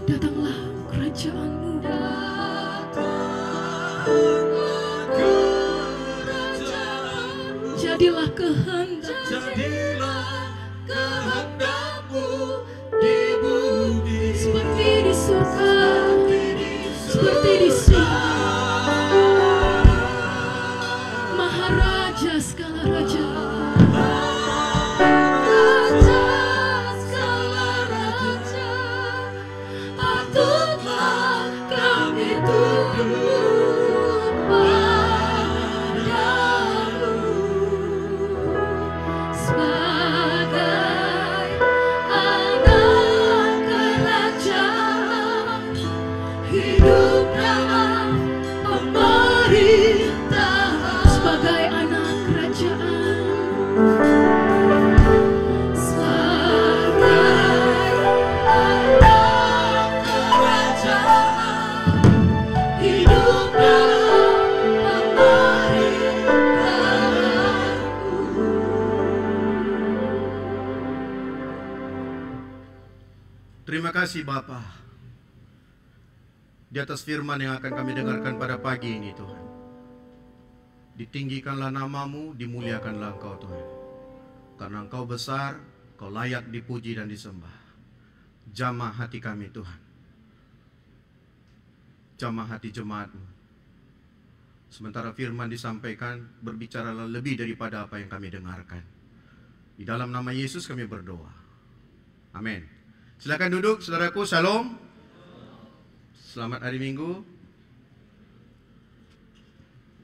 Datanglah kerajaanmu. Jadilah kehendakmu di bumi seperti di surga, seperti di sini. Maharaja segala raja, patutlah kami tunduk padamu sebagai anak kerajaan, hidup dalam pemerintahan sebagai anak kerajaan, sebagai anak kerajaan, hidup dalam pemerintahanmu. Terima kasih Bapa, di atas firman yang akan kami dengarkan pada pagi ini Tuhan. Ditinggikanlah namamu, dimuliakanlah Engkau Tuhan. Karena Engkau besar, Engkau layak dipuji dan disembah. Jamah hati kami Tuhan, jamah hati jemaat-Mu. Sementara firman disampaikan, berbicaralah lebih daripada apa yang kami dengarkan. Di dalam nama Yesus kami berdoa. Amin. Silakan duduk, saudaraku. Shalom. Selamat hari Minggu.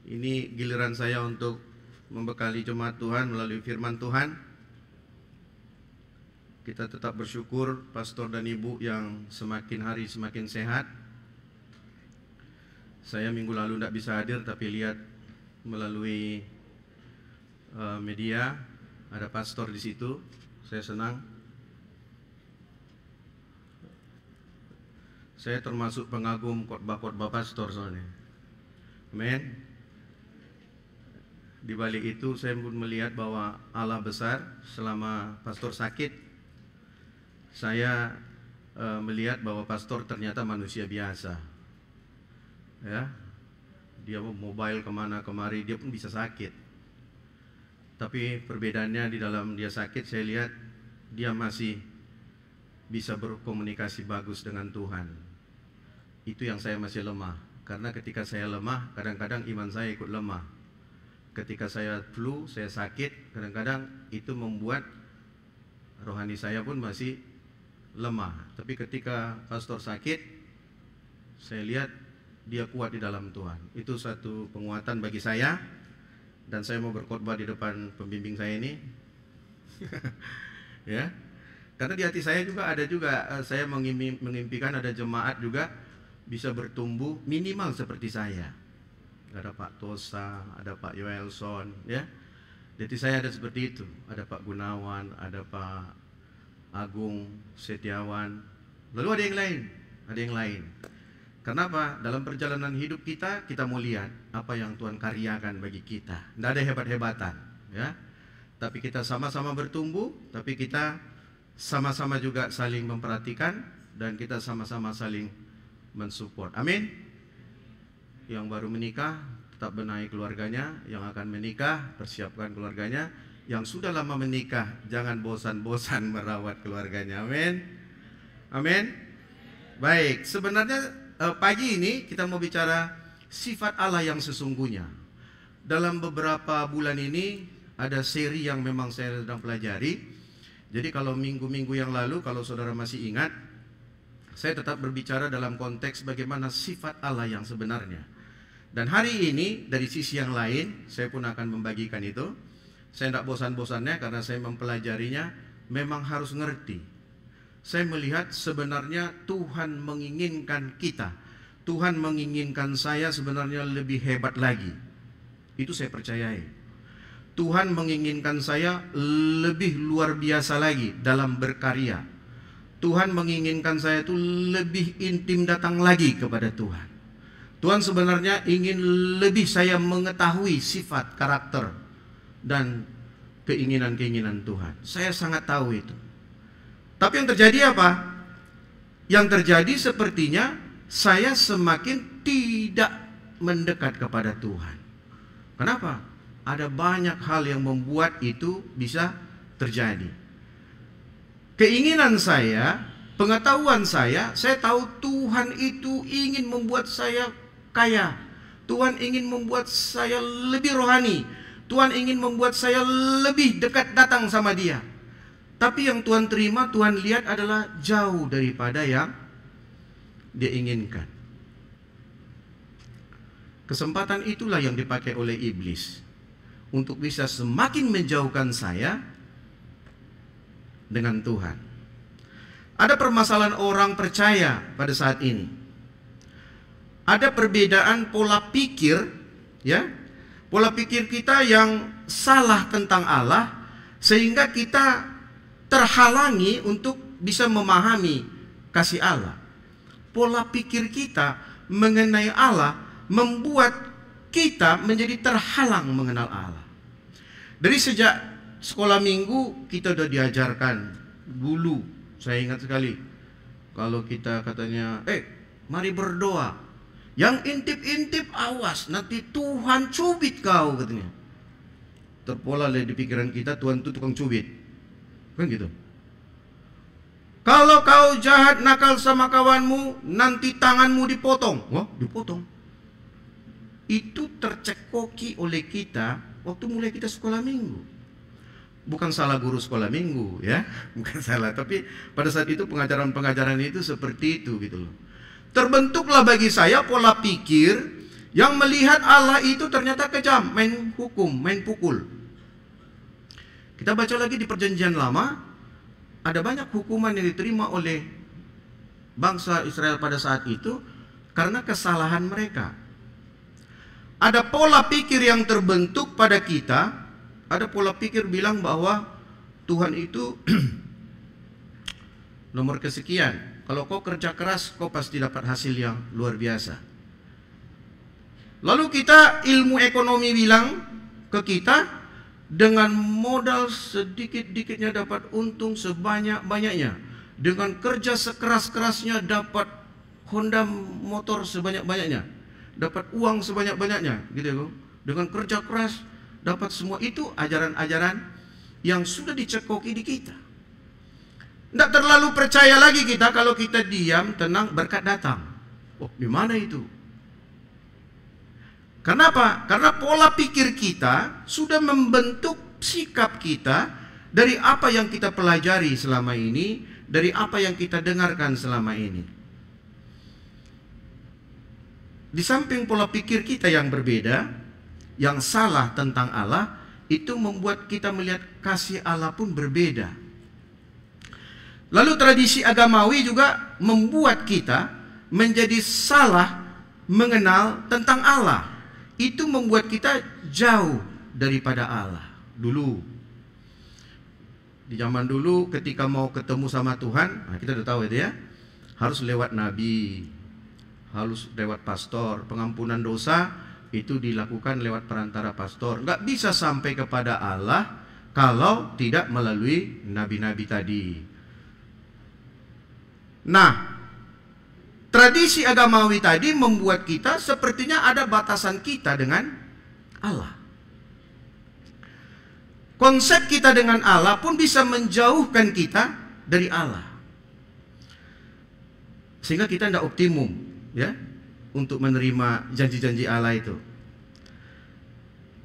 Ini giliran saya untuk membekali jemaat Tuhan melalui firman Tuhan. Kita tetap bersyukur pastor dan ibu yang semakin hari semakin sehat. Saya minggu lalu tidak bisa hadir, tapi lihat melalui media ada pastor di situ. Saya senang. Saya termasuk pengagum khotbah-khotbah pastor soalnya. Amin. Di balik itu saya pun melihat bahwa Allah besar. Selama pastor sakit, saya melihat bahwa pastor ternyata manusia biasa. Ya, dia mobile kemana kemari, dia pun bisa sakit. Tapi perbedaannya di dalam dia sakit, saya lihat dia masih bisa berkomunikasi bagus dengan Tuhan. Itu yang saya masih lemah. Karena ketika saya lemah, kadang-kadang iman saya ikut lemah. Ketika saya flu, saya sakit, kadang-kadang itu membuat rohani saya pun masih lemah. Tapi ketika pastor sakit, saya lihat dia kuat di dalam Tuhan. Itu satu penguatan bagi saya. Dan saya mau berkhotbah di depan pembimbing saya ini. Ya. Karena di hati saya juga ada saya mengimpikan ada jemaat juga bisa bertumbuh minimal seperti saya. Ada Pak Tosa, ada Pak Yoelson, ya. Jadi saya ada seperti itu. Ada Pak Gunawan, ada Pak Agung Setiawan. Lalu ada yang lain, Kenapa? Dalam perjalanan hidup kita mau lihat apa yang Tuhan karyakan bagi kita. Tidak ada hebat-hebatan, ya. Tapi kita sama-sama bertumbuh, tapi kita sama-sama juga saling memperhatikan dan kita sama-sama saling mensupport. Amin. Yang baru menikah tetap benahi keluarganya, yang akan menikah persiapkan keluarganya, yang sudah lama menikah jangan bosan-bosan merawat keluarganya. Amin. Amin. Baik, sebenarnya pagi ini kita mau bicara sifat Allah yang sesungguhnya. Dalam beberapa bulan ini ada seri yang memang saya sedang pelajari. Jadi kalau minggu-minggu yang lalu, kalau saudara masih ingat, saya tetap berbicara dalam konteks bagaimana sifat Allah yang sebenarnya. Dan hari ini dari sisi yang lain, saya pun akan membagikan itu. Saya tidak bosan-bosannya karena saya mempelajarinya, memang harus ngerti. Saya melihat sebenarnya Tuhan menginginkan kita. Tuhan menginginkan saya sebenarnya lebih hebat lagi. Itu saya percayai. Tuhan menginginkan saya lebih luar biasa lagi dalam berkarya. Tuhan menginginkan saya itu lebih intim datang lagi kepada Tuhan. Tuhan sebenarnya ingin lebih saya mengetahui sifat karakter dan keinginan-keinginan Tuhan. Saya sangat tahu itu. Tapi yang terjadi apa? Yang terjadi sepertinya saya semakin tidak mendekat kepada Tuhan. Kenapa? Ada banyak hal yang membuat itu bisa terjadi. Keinginan saya, pengetahuan saya tahu Tuhan itu ingin membuat saya kaya. Tuhan ingin membuat saya lebih rohani. Tuhan ingin membuat saya lebih dekat datang sama Dia. Tapi yang Tuhan terima, Tuhan lihat adalah jauh daripada yang Dia inginkan. Kesempatan itulah yang dipakai oleh iblis untuk bisa semakin menjauhkan saya dengan Tuhan. Ada permasalahan orang percaya pada saat ini. Ada perbedaan pola pikir, ya. Pola pikir kita yang salah tentang Allah, sehingga kita terhalangi untuk bisa memahami kasih Allah. Pola pikir kita mengenai Allah membuat kita menjadi terhalang mengenal Allah. Dari sejak sekolah minggu kita sudah diajarkan. Dulu saya ingat sekali, kalau kita katanya, mari berdoa. Yang intip-intip awas, nanti Tuhan cubit kau, katanya. Terpola di pikiran kita, Tuhan itu tukang cubit. Kan gitu. Kalau kau jahat nakal sama kawanmu, nanti tanganmu dipotong. Wah, dipotong. Itu tercekoki oleh kita waktu mulai kita sekolah minggu. Bukan salah guru sekolah minggu, ya, bukan salah. Tapi pada saat itu pengajaran-pengajaran itu seperti itu, gitu loh. Terbentuklah bagi saya pola pikir yang melihat Allah itu ternyata kejam, main hukum, main pukul. Kita baca lagi di Perjanjian Lama, ada banyak hukuman yang diterima oleh bangsa Israel pada saat itu karena kesalahan mereka. Ada pola pikir yang terbentuk pada kita, ada pola pikir bilang bahwa Tuhan itu nomor kesekian. Kalau kau kerja keras, kau pasti dapat hasil yang luar biasa. Lalu kita ilmu ekonomi bilang ke kita, dengan modal sedikit-dikitnya dapat untung sebanyak-banyaknya. Dengan kerja sekeras-kerasnya dapat Honda motor sebanyak-banyaknya. Dapat uang sebanyak-banyaknya, gitu. Dengan kerja keras dapat semua. Itu ajaran-ajaran yang sudah dicekoki di kita. Tidak terlalu percaya lagi kita kalau kita diam, tenang, berkat datang. Oh, di mana itu? Kenapa? Karena pola pikir kita sudah membentuk sikap kita dari apa yang kita pelajari selama ini, dari apa yang kita dengarkan selama ini. Di samping pola pikir kita yang berbeda, yang salah tentang Allah, itu membuat kita melihat kasih Allah pun berbeda. Lalu tradisi agamawi juga membuat kita menjadi salah mengenal tentang Allah. Itu membuat kita jauh daripada Allah. Dulu, di zaman dulu ketika mau ketemu sama Tuhan, nah kita udah tahu itu ya, harus lewat nabi, harus lewat pastor. Pengampunan dosa itu dilakukan lewat perantara pastor. Nggak bisa sampai kepada Allah kalau tidak melalui nabi-nabi tadi. Nah, tradisi agamawi tadi membuat kita sepertinya ada batasan kita dengan Allah. Konsep kita dengan Allah pun bisa menjauhkan kita dari Allah. Sehingga kita tidak optimum, ya, untuk menerima janji-janji Allah itu.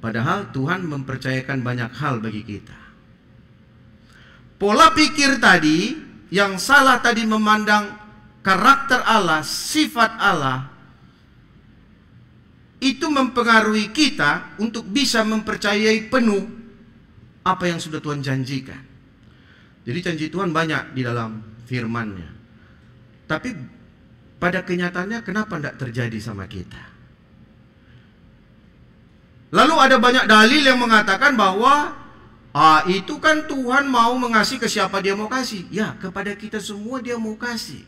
Padahal Tuhan mempercayakan banyak hal bagi kita. Pola pikir tadi yang salah tadi memandang karakter Allah, sifat Allah, itu mempengaruhi kita untuk bisa mempercayai penuh apa yang sudah Tuhan janjikan. Jadi janji Tuhan banyak di dalam firman-Nya. Tapi pada kenyataannya kenapa tidak terjadi sama kita? Lalu ada banyak dalil yang mengatakan bahwa itu kan Tuhan mau mengasihi ke siapa Dia mau kasih. Ya, kepada kita semua Dia mau kasih.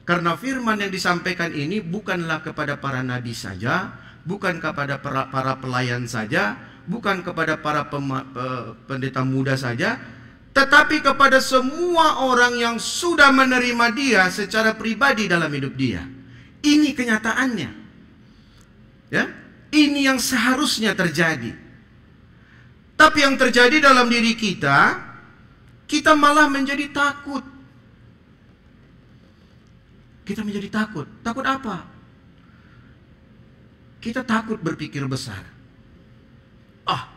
Karena firman yang disampaikan ini bukanlah kepada para nabi saja, bukan kepada para pelayan saja, bukan kepada para pendeta muda saja, tetapi kepada semua orang yang sudah menerima Dia secara pribadi dalam hidup dia. Ini kenyataannya. Ya, ini yang seharusnya terjadi. Tapi yang terjadi dalam diri kita, kita malah menjadi takut. Kita menjadi takut. Takut apa? Kita takut berpikir besar.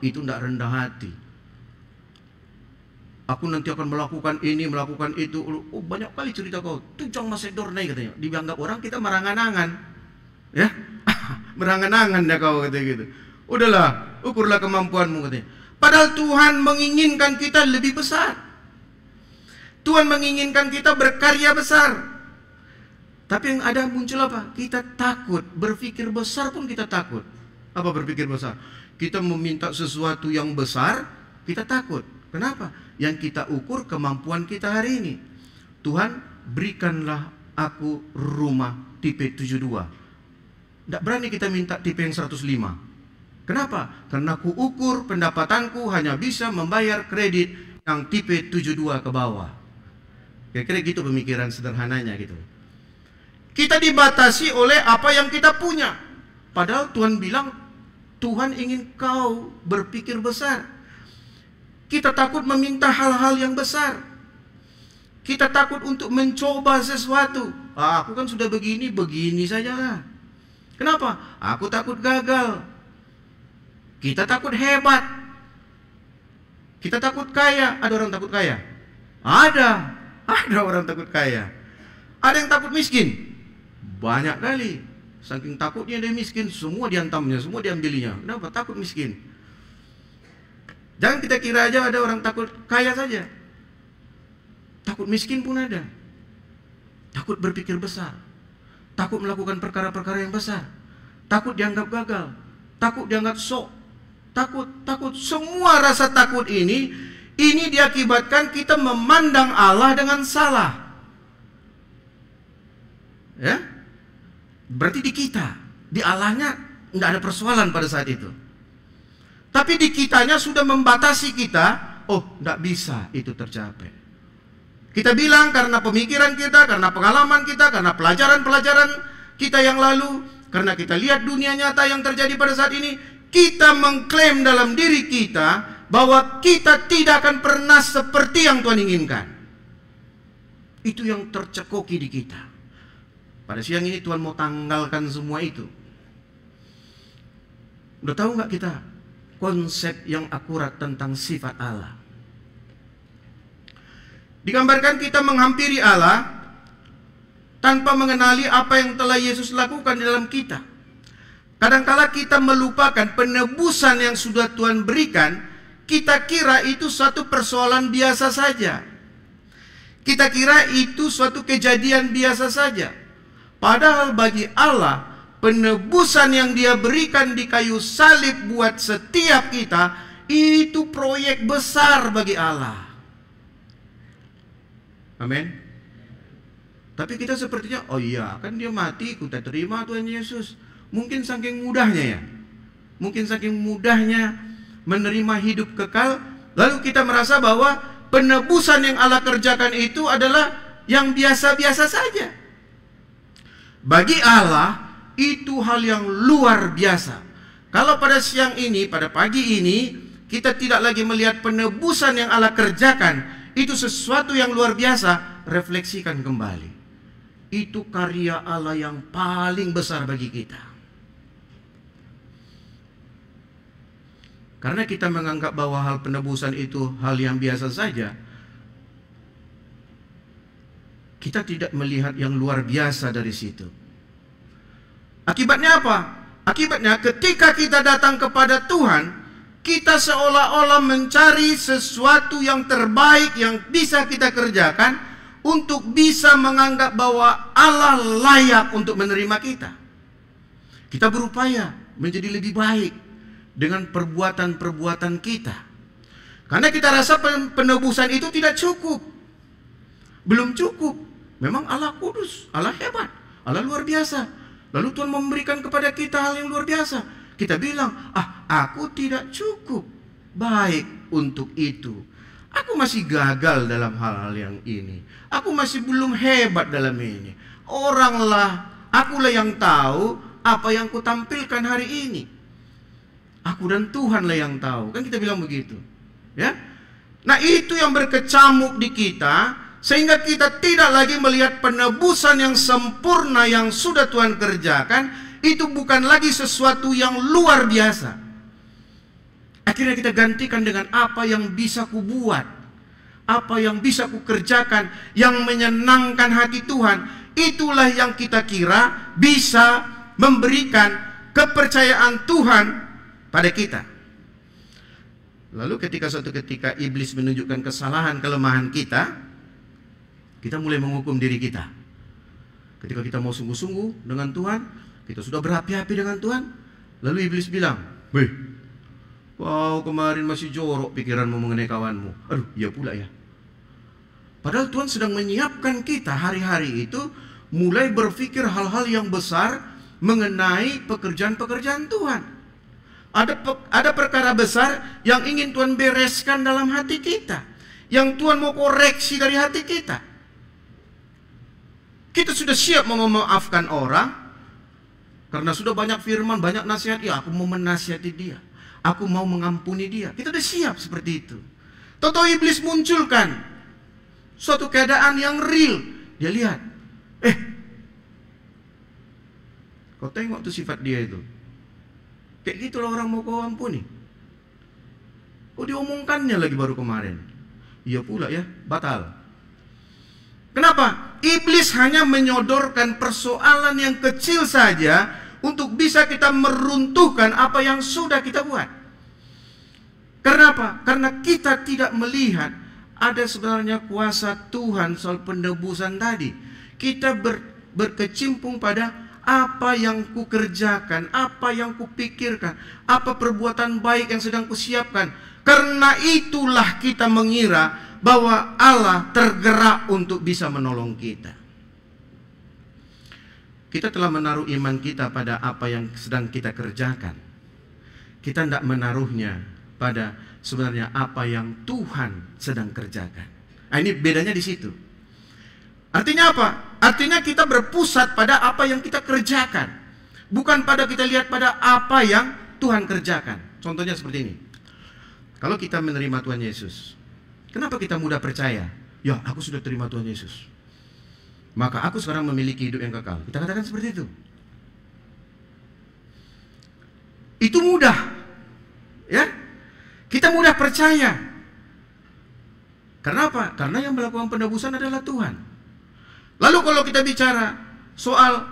Itu tidak rendah hati. Aku nanti akan melakukan ini, melakukan itu. Banyak kali cerita kau. Tujang Masedornai katanya. Dianggap orang kita merangan-angan. Ya, merangan-angan ya kau katanya gitu. Udahlah, ukurlah kemampuanmu katanya. Padahal Tuhan menginginkan kita lebih besar. Tuhan menginginkan kita berkarya besar. Tapi yang ada muncul apa? Kita takut. Berpikir besar pun kita takut. Apa berpikir besar? Kita meminta sesuatu yang besar, kita takut. Kenapa? Yang kita ukur kemampuan kita hari ini. Tuhan, berikanlah aku rumah tipe 72. Tidak berani kita minta tipe yang 105. Kenapa? Karena aku ukur pendapatanku hanya bisa membayar kredit yang tipe 72 ke bawah. Kira-kira gitu pemikiran sederhananya gitu. Kita dibatasi oleh apa yang kita punya. Padahal Tuhan bilang, Tuhan ingin kau berpikir besar. Kita takut meminta hal-hal yang besar. Kita takut untuk mencoba sesuatu. Aku kan sudah begini sajalah. Kenapa? Aku takut gagal. Kita takut hebat. Kita takut kaya. Ada orang takut kaya? Ada orang takut kaya. Ada yang takut miskin? Banyak kali. Saking takutnya dia miskin, semua diantamnya, semua diambilinya. Kenapa? Takut miskin. Jangan kita kira aja ada orang takut kaya saja. Takut miskin pun ada. Takut berpikir besar. Takut melakukan perkara-perkara yang besar. Takut dianggap gagal. Takut dianggap sok. Takut. Semua rasa takut ini diakibatkan kita memandang Allah dengan salah. Ya? Berarti di kita, di Allahnya tidak ada persoalan pada saat itu. Tapi di kitanya sudah membatasi kita. Tidak bisa itu tercapai. Kita bilang karena pemikiran kita, karena pengalaman kita, karena pelajaran-pelajaran kita yang lalu, karena kita lihat dunia nyata yang terjadi pada saat ini, kita mengklaim dalam diri kita bahwa kita tidak akan pernah seperti yang Tuhan inginkan. Itu yang tercekoki di kita. Pada siang ini Tuhan mau tanggalkan semua itu. Udah tahu nggak kita konsep yang akurat tentang sifat Allah? Digambarkan kita menghampiri Allah tanpa mengenali apa yang telah Yesus lakukan di dalam kita. Kadangkala kita melupakan penebusan yang sudah Tuhan berikan. Kita kira itu suatu persoalan biasa saja. Kita kira itu suatu kejadian biasa saja. Padahal bagi Allah, penebusan yang Dia berikan di kayu salib buat setiap kita, itu proyek besar bagi Allah. Amin. Tapi kita sepertinya, kan Dia mati, kita terima Tuhan Yesus. Mungkin saking mudahnya ya. Mungkin saking mudahnya menerima hidup kekal, lalu kita merasa bahwa penebusan yang Allah kerjakan itu adalah yang biasa-biasa saja. Bagi Allah, itu hal yang luar biasa. Kalau pada siang ini, pada pagi ini, kita tidak lagi melihat penebusan yang Allah kerjakan, itu sesuatu yang luar biasa, refleksikan kembali. Itu karya Allah yang paling besar bagi kita. Karena kita menganggap bahwa hal penebusan itu hal yang biasa saja, kita tidak melihat yang luar biasa dari situ. Akibatnya apa? Akibatnya ketika kita datang kepada Tuhan, kita seolah-olah mencari sesuatu yang terbaik yang bisa kita kerjakan untuk bisa menganggap bahwa Allah layak untuk menerima kita. Kita berupaya menjadi lebih baik dengan perbuatan-perbuatan kita. Karena kita rasa penebusan itu tidak cukup. Belum cukup. Memang Allah kudus, Allah hebat, Allah luar biasa. Lalu Tuhan memberikan kepada kita hal yang luar biasa. kita bilang, aku tidak cukup baik untuk itu. Aku masih gagal dalam hal-hal yang ini. Aku masih belum hebat dalam ini. Akulah yang tahu apa yang kutampilkan hari ini. Aku dan Tuhanlah yang tahu. Kan kita bilang begitu. Ya. Nah, itu yang berkecamuk di kita, sehingga kita tidak lagi melihat penebusan yang sempurna yang sudah Tuhan kerjakan. Itu bukan lagi sesuatu yang luar biasa. Akhirnya kita gantikan dengan apa yang bisa kubuat, apa yang bisa kukerjakan, yang menyenangkan hati Tuhan. Itulah yang kita kira bisa memberikan kepercayaan Tuhan pada kita. Lalu suatu ketika iblis menunjukkan kesalahan, kelemahan kita mulai menghukum diri kita. Ketika kita mau sungguh-sungguh dengan Tuhan, kita sudah berapi-api dengan Tuhan, lalu iblis bilang, "Weh, kau kemarin masih jorok pikiranmu mengenai kawanmu." Aduh, iya pula ya. Padahal Tuhan sedang menyiapkan kita hari-hari itu mulai berpikir hal-hal yang besar mengenai pekerjaan-pekerjaan Tuhan. Ada perkara besar yang ingin Tuhan bereskan dalam hati kita, yang Tuhan mau koreksi dari hati kita. Kita sudah siap mau memaafkan orang karena sudah banyak firman, banyak nasihat. Ya, aku mau menasihati dia, aku mau mengampuni dia. Kita sudah siap seperti itu. Tahu-tahu iblis munculkan suatu keadaan yang real. Dia lihat, kau tengok tuh sifat dia itu. Kayak gitulah orang mau kau ampuni. Oh, diomongkannya lagi baru kemarin. Iya pula ya, batal. Kenapa? Iblis hanya menyodorkan persoalan yang kecil saja untuk bisa kita meruntuhkan apa yang sudah kita buat. Kenapa? Karena kita tidak melihat ada sebenarnya kuasa Tuhan soal penebusan tadi. Kita berkecimpung pada apa yang kukerjakan, apa yang kupikirkan, apa perbuatan baik yang sedang kusiapkan. Karena itulah kita mengira bahwa Allah tergerak untuk bisa menolong kita. Kita telah menaruh iman kita pada apa yang sedang kita kerjakan. Kita tidak menaruhnya pada sebenarnya apa yang Tuhan sedang kerjakan. Nah, ini bedanya di situ. Artinya apa? Artinya kita berpusat pada apa yang kita kerjakan, bukan pada kita lihat pada apa yang Tuhan kerjakan. Contohnya seperti ini. Kalau kita menerima Tuhan Yesus, kenapa kita mudah percaya? Ya, aku sudah terima Tuhan Yesus, maka aku sekarang memiliki hidup yang kekal. Kita katakan seperti itu. Itu mudah, ya. Kita mudah percaya. Karena apa? Karena yang melakukan penebusan adalah Tuhan. Lalu kalau kita bicara soal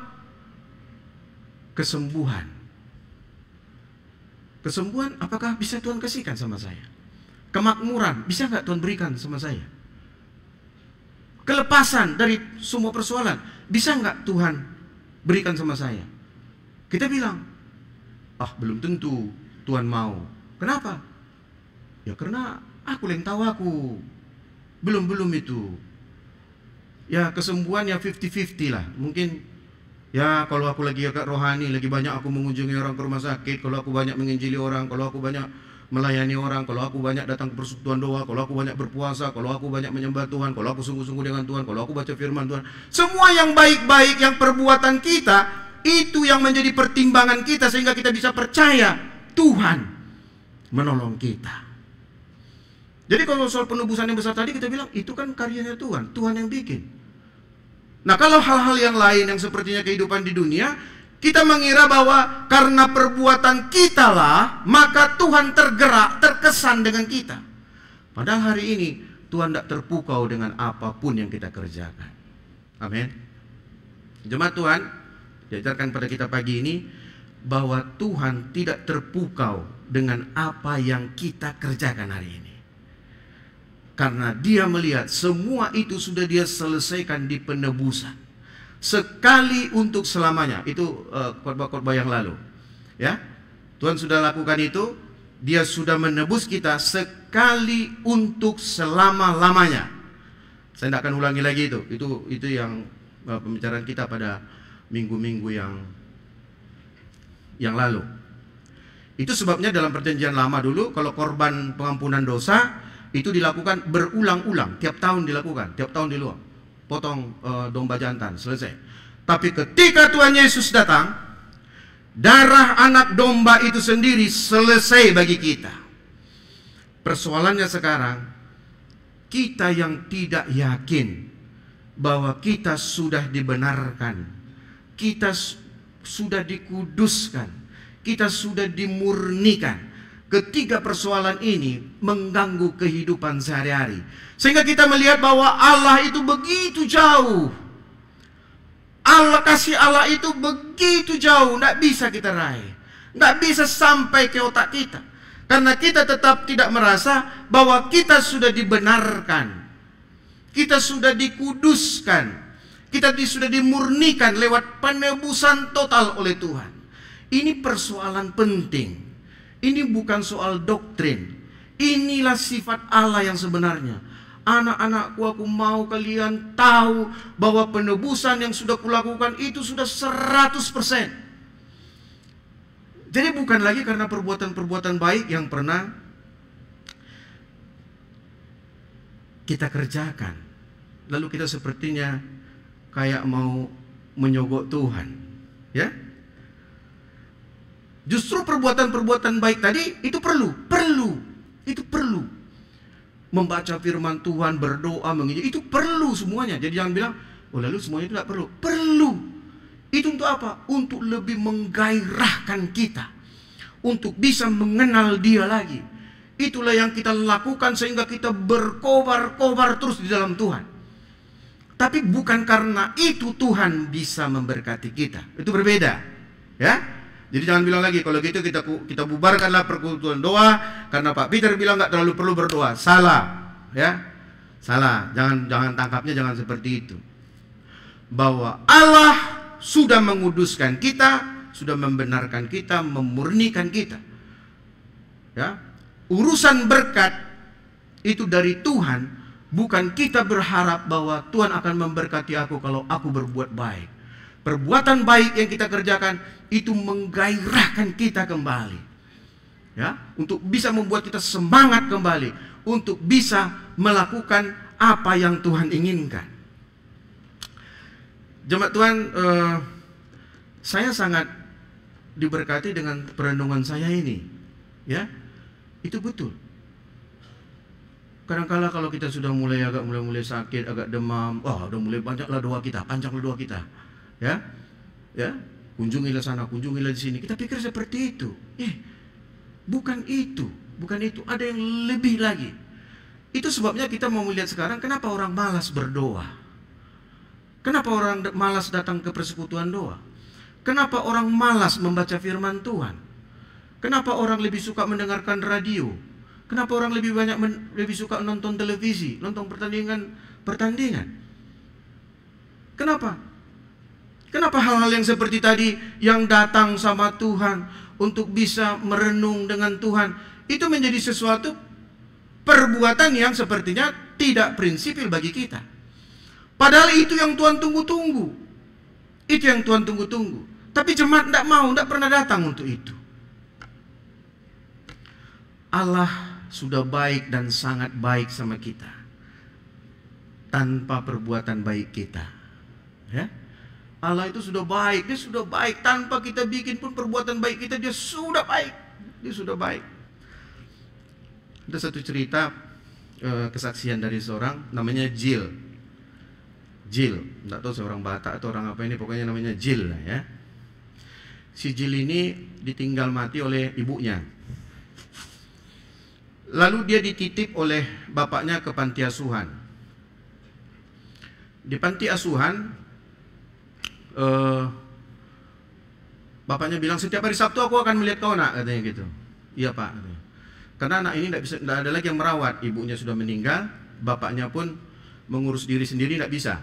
kesembuhan, apakah bisa Tuhan kasihkan sama saya? Kemakmuran, bisa nggak Tuhan berikan sama saya? Kelepasan dari semua persoalan, bisa nggak Tuhan berikan sama saya? Kita bilang, belum tentu Tuhan mau. Kenapa? Ya karena aku yang tahu aku. Belum itu. Ya kesembuhan ya 50-50 lah. Mungkin ya kalau aku lagi agak rohani, lagi banyak aku mengunjungi orang ke rumah sakit, kalau aku banyak menginjili orang, kalau aku banyak melayani orang, kalau aku banyak datang ke persekutuan doa, kalau aku banyak berpuasa, kalau aku banyak menyembah Tuhan, kalau aku sungguh-sungguh dengan Tuhan, kalau aku baca firman Tuhan. Semua yang baik-baik, yang perbuatan kita, itu yang menjadi pertimbangan kita sehingga kita bisa percaya Tuhan menolong kita. Jadi kalau soal penebusan yang besar tadi kita bilang itu kan karyanya Tuhan, Tuhan yang bikin. Nah, kalau hal-hal yang lain yang sepertinya kehidupan di dunia, kita mengira bahwa karena perbuatan kita lah, maka Tuhan tergerak, terkesan dengan kita. Padahal hari ini Tuhan tidak terpukau dengan apapun yang kita kerjakan. Amin. Jemaat Tuhan, diajarkan pada kita pagi ini bahwa Tuhan tidak terpukau dengan apa yang kita kerjakan hari ini. Karena dia melihat semua itu sudah dia selesaikan di penebusan. Sekali untuk selamanya. Itu khotbah-khotbah yang lalu. Ya, Tuhan sudah lakukan itu. Dia sudah menebus kita sekali untuk selama-lamanya. Saya tidak akan ulangi lagi itu. Itu yang pembicaraan kita pada minggu-minggu yang lalu. Itu sebabnya dalam perjanjian lama dulu, kalau korban pengampunan dosa itu dilakukan berulang-ulang, tiap tahun dilakukan, tiap tahun diluang, potong domba jantan, selesai. Tapi ketika Tuhan Yesus datang, darah anak domba itu sendiri selesai bagi kita. Persoalannya sekarang, kita yang tidak yakin bahwa kita sudah dibenarkan, kita sudah dikuduskan, kita sudah dimurnikan. Ketiga persoalan ini mengganggu kehidupan sehari-hari, sehingga kita melihat bahwa Allah itu begitu jauh. Kasih Allah itu begitu jauh, tidak bisa kita raih, tidak bisa sampai ke otak kita, karena kita tetap tidak merasa bahwa kita sudah dibenarkan, kita sudah dikuduskan, kita sudah dimurnikan lewat penebusan total oleh Tuhan. Ini persoalan penting. Ini bukan soal doktrin. Inilah sifat Allah yang sebenarnya. Anak-anakku, aku mau kalian tahu bahwa penebusan yang sudah kulakukan itu sudah 100%. Jadi bukan lagi karena perbuatan-perbuatan baik yang pernah kita kerjakan, lalu kita sepertinya kayak mau menyogok Tuhan, ya. Justru perbuatan-perbuatan baik tadi itu perlu. Membaca firman Tuhan, berdoa, menginjil, itu perlu semuanya. Jadi jangan bilang, oh lalu semuanya itu tidak perlu. Perlu. Itu untuk apa? Untuk lebih menggairahkan kita, untuk bisa mengenal Dia lagi. Itulah yang kita lakukan sehingga kita berkobar-kobar terus di dalam Tuhan. Tapi bukan karena itu Tuhan bisa memberkati kita. Itu berbeda, ya. Jadi jangan bilang lagi, kalau gitu kita bubarkanlah perkumpulan doa karena Pak Peter bilang nggak terlalu perlu berdoa. Salah, ya, salah. Jangan tangkapnya jangan seperti itu. Bahwa Allah sudah menguduskan kita, sudah membenarkan kita, memurnikan kita. Ya, urusan berkat itu dari Tuhan, bukan kita berharap bahwa Tuhan akan memberkati aku kalau aku berbuat baik. Perbuatan baik yang kita kerjakan itu menggairahkan kita kembali, ya, untuk bisa membuat kita semangat kembali, untuk bisa melakukan apa yang Tuhan inginkan. Jemaat Tuhan, saya sangat diberkati dengan perenungan saya ini, ya, itu betul. Kadang-kala kalau kita sudah mulai sakit, agak demam, udah mulai panjanglah doa kita, ya, kunjungilah sana, kunjungilah di sini. Kita pikir seperti itu. Bukan itu. Ada yang lebih lagi. Itu sebabnya kita mau melihat sekarang kenapa orang malas berdoa. Kenapa orang malas datang ke persekutuan doa. Kenapa orang malas membaca firman Tuhan. Kenapa orang lebih suka mendengarkan radio. Kenapa orang lebih suka nonton televisi, nonton pertandingan. Kenapa hal-hal yang seperti tadi yang datang sama Tuhan untuk bisa merenung dengan Tuhan itu menjadi sesuatu perbuatan yang sepertinya tidak prinsipil bagi kita. Padahal itu yang Tuhan tunggu-tunggu. Tapi jemaat tidak pernah datang untuk itu. Allah sudah baik dan sangat baik sama kita tanpa perbuatan baik kita, ya. Allah itu sudah baik, Dia sudah baik tanpa kita bikin pun perbuatan baik kita, Dia sudah baik. Ada satu cerita kesaksian dari seorang namanya Jill, tidak tahu seorang Batak atau orang apa ini, pokoknya namanya Jill lah, ya. Si Jill ini ditinggal mati oleh ibunya. Lalu dia dititip oleh bapaknya ke panti asuhan. Di panti asuhan bapaknya bilang, setiap hari Sabtu aku akan melihat kau nak, katanya gitu. Iya Pak, katanya. Karena anak ini tidak ada lagi yang merawat, ibunya sudah meninggal, bapaknya pun mengurus diri sendiri tidak bisa,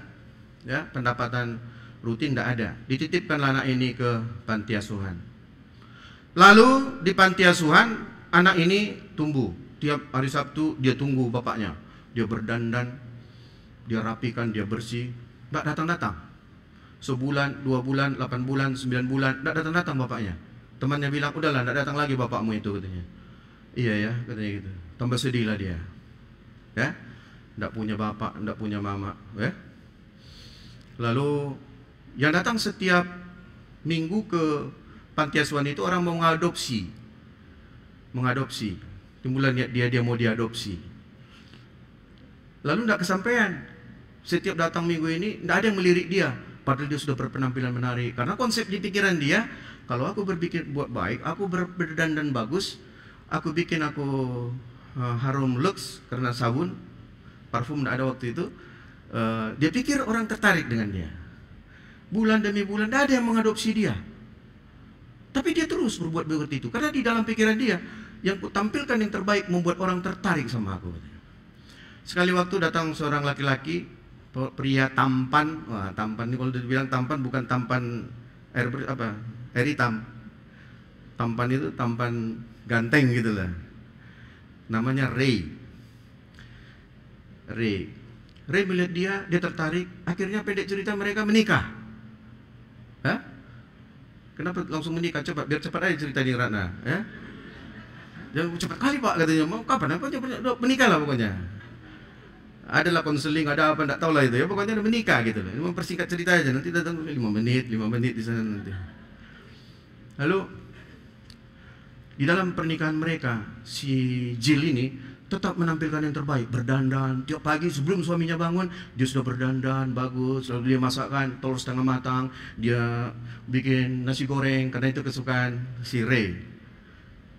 ya, pendapatan rutin tidak ada. Dititipkanlah anak ini ke panti asuhan. Lalu di panti asuhan anak ini tumbuh. Tiap hari Sabtu dia tunggu bapaknya, dia berdandan, dia rapikan, dia bersih, tidak datang-datang. Sebulan, 2 bulan, 8 bulan, 9 bulan, tidak datang-datang bapaknya. Temannya bilang, udahlah, tidak datang lagi bapakmu itu, katanya. Iya ya, katanya gitu. Tambah sedih lah dia. Ya, tidak punya bapak, tidak punya mama. Ya. Lalu yang datang setiap minggu ke panti asuhan itu orang mau mengadopsi. Timbullah niat dia mau diadopsi. Lalu tidak kesampaian. Setiap datang minggu ini tidak ada yang melirik dia, padahal dia sudah berpenampilan menarik. Karena konsep di pikiran dia, kalau aku berpikir buat baik, aku berdandan bagus, aku bikin aku harum lux karena sabun, parfum tidak ada waktu itu. Dia pikir orang tertarik dengan dia. Bulan demi bulan tidak ada yang mengadopsi dia. Tapi dia terus berbuat begitu itu, karena di dalam pikiran dia, yang kutampilkan yang terbaik membuat orang tertarik sama aku. Sekali waktu datang seorang laki-laki, pria tampan. Wah, tampan ini kalau dibilang tampan bukan tampan air hitam. Tampan itu tampan ganteng gitu lah. Namanya Ray melihat dia tertarik. Akhirnya pendek cerita mereka menikah. Hah? Kenapa langsung menikah? Coba biar cepat aja cerita di Ratna, ya. Jangan cepat kali Pak, katanya. Mau kapan? Apa menikah lah pokoknya. Adalah konseling, ada apa, enggak tahu lah itu ya. Pokoknya udah menikah gitu loh. Mempersingkat cerita aja, nanti datang 5 menit di sana nanti. Lalu di dalam pernikahan mereka, si Jill ini tetap menampilkan yang terbaik, berdandan. Tiap pagi sebelum suaminya bangun, dia sudah berdandan bagus, lalu dia masakkan telur setengah matang, dia bikin nasi goreng karena itu kesukaan si Ray.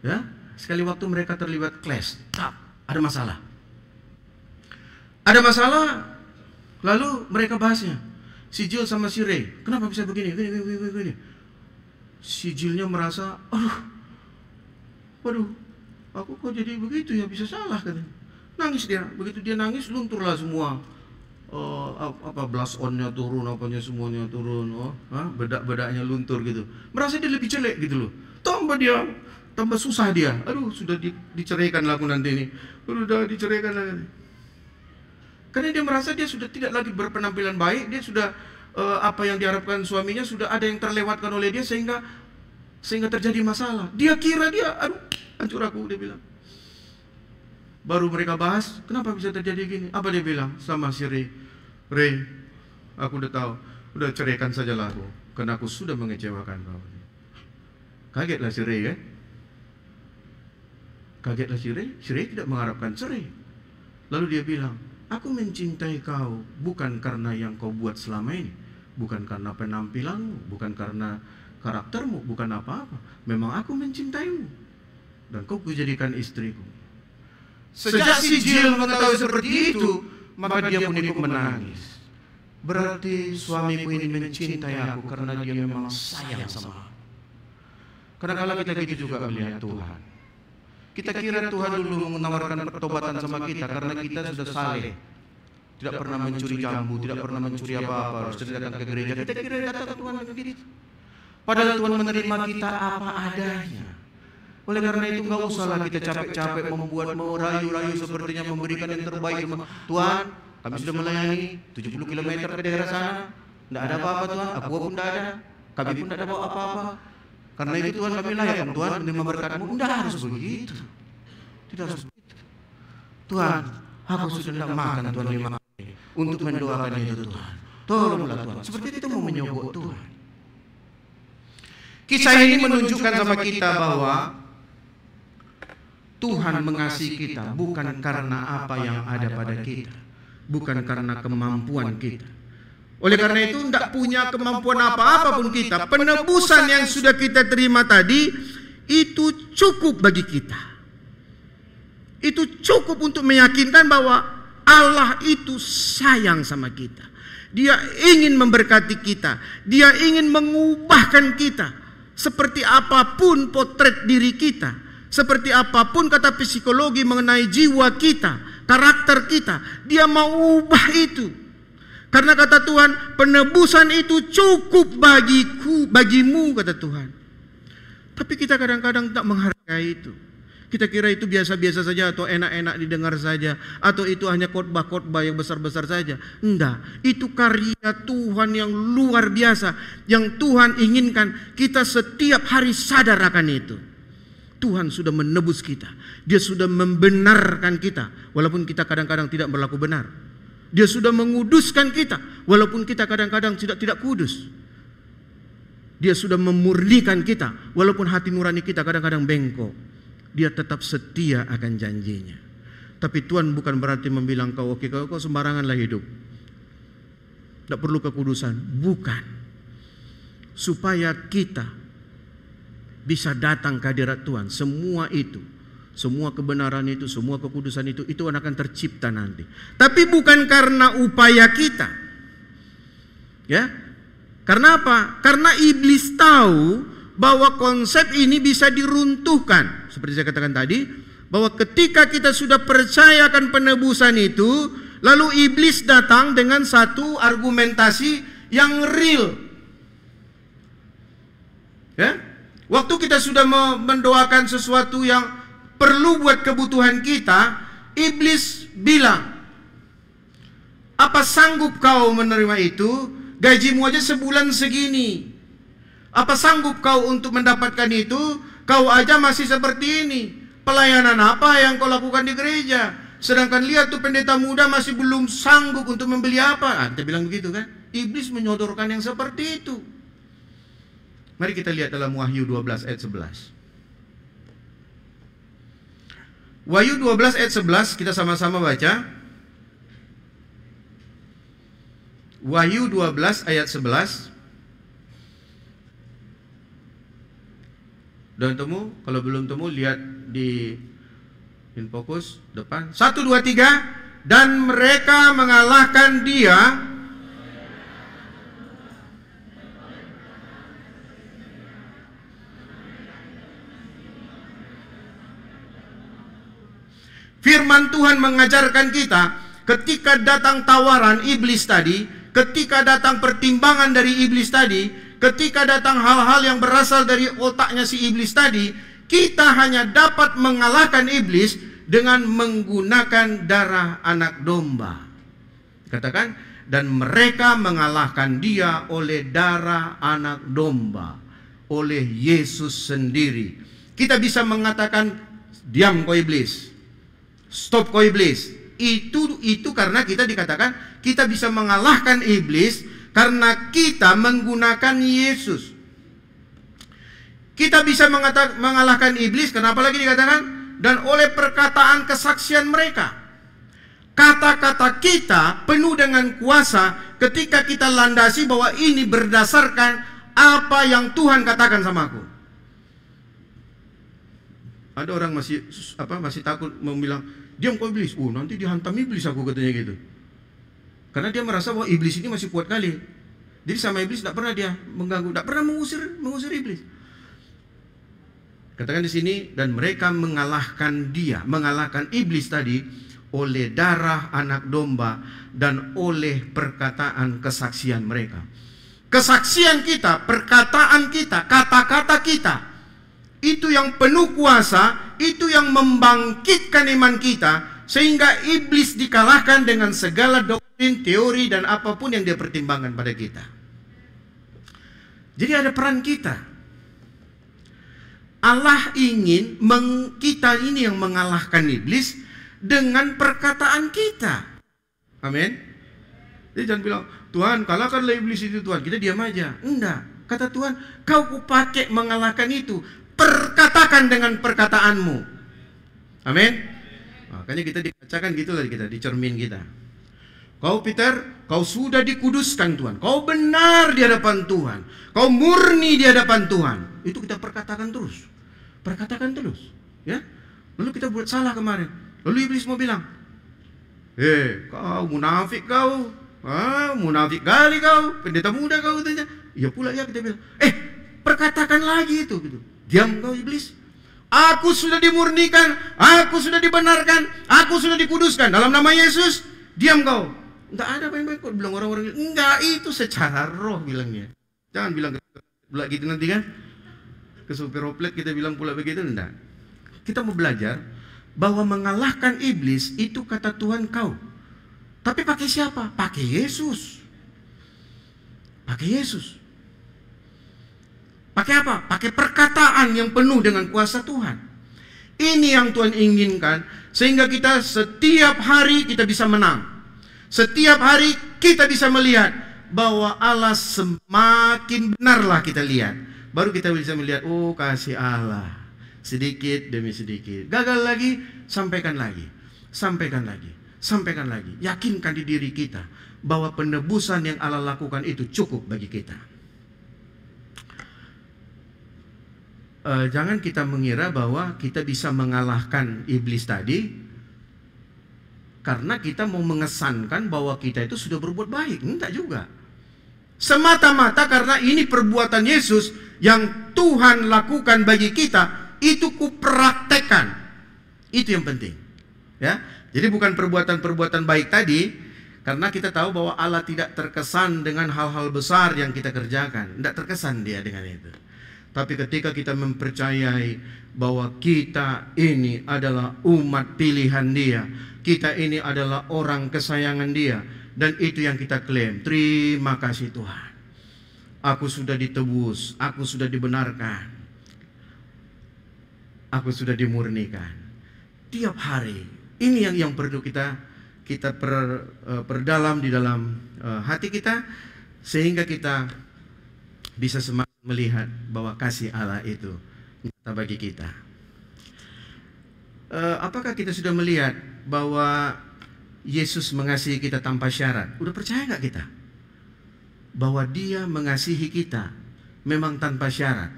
Ya, sekali waktu mereka terlibat clash, ada masalah. Lalu mereka bahasnya. Si Jill sama si Ray, kenapa bisa begini? Gini. Si Jillnya merasa, waduh, aku kok jadi begitu ya, bisa salah katanya. Nangis dia, begitu dia nangis lunturlah semua. Blush on-nya turun, apanya semuanya turun. Bedak-bedaknya luntur gitu. Merasa dia lebih jelek gitu loh. Tambah susah dia. Sudah diceraikan lah aku nanti ini. Udah diceraikan lagi. Karena dia merasa dia sudah tidak lagi berpenampilan baik, dia sudah apa yang diharapkan suaminya sudah ada yang terlewatkan oleh dia sehingga terjadi masalah. Dia kira hancur aku, dia bilang. Baru mereka bahas, kenapa bisa terjadi gini? Apa dia bilang sama si Ray? Ray, aku udah tahu, udah ceraikan sajalah aku, karena aku sudah mengecewakan kau. Kagetlah si Ray, kan? Kagetlah si Ray tidak mengharapkan cerai. Lalu dia bilang, aku mencintai kau bukan karena yang kau buat selama ini, bukan karena penampilanmu, bukan karena karaktermu, bukan apa-apa. Memang aku mencintaimu dan kau kujadikan istriku. Sejak si Jill mengetahui seperti itu, maka dia pun ikut menangis. Berarti suamiku ini mencintai aku karena dia memang sayang sama aku. Kadang-kadang kita gitu juga melihat Tuhan. Kita kira Tuhan dulu menawarkan pertobatan sama kita karena kita sudah saleh, tidak pernah mencuri jambu, tidak pernah mencuri apa-apa, harus datang ke gereja. Kita kira datang ke Tuhan begitu. Padahal Tuhan menerima kita apa adanya. Oleh karena itu nggak usahlah kita capek-capek membuat merayu-rayu sepertinya memberikan yang terbaik. Tuhan, kami sudah melayani 70 km ke daerah sana, tidak ada apa-apa Tuhan, aku pun tidak ada, kami pun tidak ada apa-apa. Karena itu Tuhan kami layak, Tuhan menerima berkat-Mu. Tidak harus begitu. Tidak harus begitu. Tuhan, aku sudah tidak makan Tuhan 5 hari untuk mendoakan itu Tuhan. Tolonglah Tuhan. Seperti itu mau menyogok Tuhan. Kisah ini menunjukkan sama kita bahwa Tuhan mengasihi kita bukan karena apa yang ada pada kita, bukan karena kemampuan kita. Oleh karena itu tidak punya kemampuan apa-apa pun kita, penebusan yang sudah kita terima tadi itu cukup bagi kita. Itu cukup untuk meyakinkan bahwa Allah itu sayang sama kita. Dia ingin memberkati kita, Dia ingin mengubahkan kita. Seperti apapun potret diri kita, seperti apapun kata psikologi mengenai jiwa kita, karakter kita, Dia mau ubah itu. Karena kata Tuhan, penebusan itu cukup bagimu, kata Tuhan. Tapi kita kadang-kadang tak menghargai itu. Kita kira itu biasa-biasa saja atau enak-enak didengar saja, atau itu hanya khotbah-khotbah yang besar-besar saja. Enggak, itu karya Tuhan yang luar biasa, yang Tuhan inginkan kita setiap hari sadar akan itu. Tuhan sudah menebus kita, Dia sudah membenarkan kita, walaupun kita kadang-kadang tidak berlaku benar. Dia sudah menguduskan kita, walaupun kita kadang-kadang tidak kudus. Dia sudah memurnikan kita, walaupun hati nurani kita kadang-kadang bengkok. Dia tetap setia akan janjinya. Tapi Tuhan bukan berarti membilang kau oke, kau sembaranganlah hidup, tidak perlu kekudusan. Bukan. Supaya kita bisa datang ke hadirat Tuhan. Semua itu, semua kebenaran itu, semua kekudusan itu akan tercipta nanti. Tapi bukan karena upaya kita. Ya. Karena apa? Karena iblis tahu bahwa konsep ini bisa diruntuhkan. Seperti saya katakan tadi, bahwa ketika kita sudah percaya akan penebusan itu, lalu iblis datang dengan satu argumentasi yang real. Ya? Waktu kita sudah mendoakan sesuatu yang perlu buat kebutuhan kita, iblis bilang, apa sanggup kau menerima itu? Gajimu aja sebulan segini. Apa sanggup kau untuk mendapatkan itu? Kau aja masih seperti ini. Pelayanan apa yang kau lakukan di gereja? Sedangkan lihat tuh pendeta muda masih belum sanggup untuk membeli apa. Kita bilang begitu kan? Iblis menyodorkan yang seperti itu. Mari kita lihat dalam Wahyu 12 ayat 11. Wahyu 12 ayat 11 kita sama-sama baca. Wahyu 12 ayat 11. Dan temu, kalau belum temu lihat di Infokus depan. 1, 2, 3. Dan mereka mengalahkan dia Firman Tuhan mengajarkan kita, ketika datang tawaran iblis tadi, ketika datang pertimbangan dari iblis tadi, ketika datang hal-hal yang berasal dari otaknya si iblis tadi, kita hanya dapat mengalahkan iblis dengan menggunakan darah anak domba. Katakan, dan mereka mengalahkan dia oleh darah anak domba, oleh Yesus sendiri. Kita bisa mengatakan, diam kau iblis, stop kau iblis. Itu karena kita dikatakan kita bisa mengalahkan iblis karena kita menggunakan Yesus. Kita bisa mengalahkan iblis, kenapa lagi dikatakan? Dan oleh perkataan kesaksian mereka. Kata-kata kita penuh dengan kuasa ketika kita landasi bahwa ini berdasarkan apa yang Tuhan katakan sama aku. Ada orang masih takut mau bilang, diam kau iblis. Nanti dihantam iblis aku, katanya gitu. Karena dia merasa bahwa iblis ini masih kuat kali. Jadi sama iblis tidak pernah dia mengganggu, tidak pernah mengusir iblis. Katakan di sini, dan mereka mengalahkan dia, mengalahkan iblis tadi oleh darah anak domba dan oleh perkataan kesaksian mereka. Kesaksian kita, perkataan kita, kata-kata kita, itu yang penuh kuasa, itu yang membangkitkan iman kita, sehingga iblis dikalahkan dengan segala doktrin, teori, dan apapun yang dia pertimbangkan pada kita. Jadi ada peran kita. Allah ingin kita ini yang mengalahkan iblis dengan perkataan kita. Amin. Jadi jangan bilang, Tuhan kalahkanlah iblis itu Tuhan, kita diam aja. Enggak, kata Tuhan, kau kupakai mengalahkan itu. Perkatakan dengan perkataanmu. Amin. Makanya kita dibacakan gitulah, kita di cermin kita. Kau Peter, kau sudah dikuduskan Tuhan. Kau benar di hadapan Tuhan. Kau murni di hadapan Tuhan. Itu kita perkatakan terus. Perkatakan terus, ya. Lalu kita buat salah kemarin. Lalu iblis mau bilang, kau munafik kau. Munafik kali kau, pendeta muda kau, katanya. Ya pula ya, kita bilang, perkatakan lagi itu gitu. Diam kau iblis. Aku sudah dimurnikan, aku sudah dibenarkan, aku sudah dikuduskan dalam nama Yesus. Diam kau. Enggak ada baik-baik kok, bilang orang-orang. Enggak, itu secara roh bilangnya. Jangan bilang pula gitu nanti kan. Ke supir oplet kita bilang pula begitu, enggak. Kita mau belajar bahwa mengalahkan iblis itu kata Tuhan kau. Tapi pakai siapa? Pakai Yesus. Pakai Yesus. Pakai apa? Pakai perkataan yang penuh dengan kuasa Tuhan. Ini yang Tuhan inginkan, sehingga kita setiap hari kita bisa menang. Setiap hari kita bisa melihat bahwa Allah semakin benarlah kita lihat. Baru kita bisa melihat, oh kasih Allah. Sedikit demi sedikit. Gagal lagi, sampaikan lagi. Sampaikan lagi. Sampaikan lagi. Yakinkan di diri kita bahwa penebusan yang Allah lakukan itu cukup bagi kita. Jangan kita mengira bahwa kita bisa mengalahkan iblis tadi karena kita mau mengesankan bahwa kita itu sudah berbuat baik. Enggak juga. Semata-mata karena ini perbuatan Yesus yang Tuhan lakukan bagi kita, itu kupraktekkan. Itu yang penting. Ya. Jadi bukan perbuatan-perbuatan baik tadi, karena kita tahu bahwa Allah tidak terkesan dengan hal-hal besar yang kita kerjakan. Tidak terkesan dia dengan itu. Tapi ketika kita mempercayai bahwa kita ini adalah umat pilihan dia, kita ini adalah orang kesayangan dia, dan itu yang kita klaim. Terima kasih Tuhan. Aku sudah ditebus, aku sudah dibenarkan, aku sudah dimurnikan. Tiap hari. Ini yang perlu kita perdalam di dalam hati kita, sehingga kita bisa semakin melihat bahwa kasih Allah itu nyata bagi kita. Apakah kita sudah melihat bahwa Yesus mengasihi kita tanpa syarat? Udah percaya nggak kita bahwa Dia mengasihi kita memang tanpa syarat?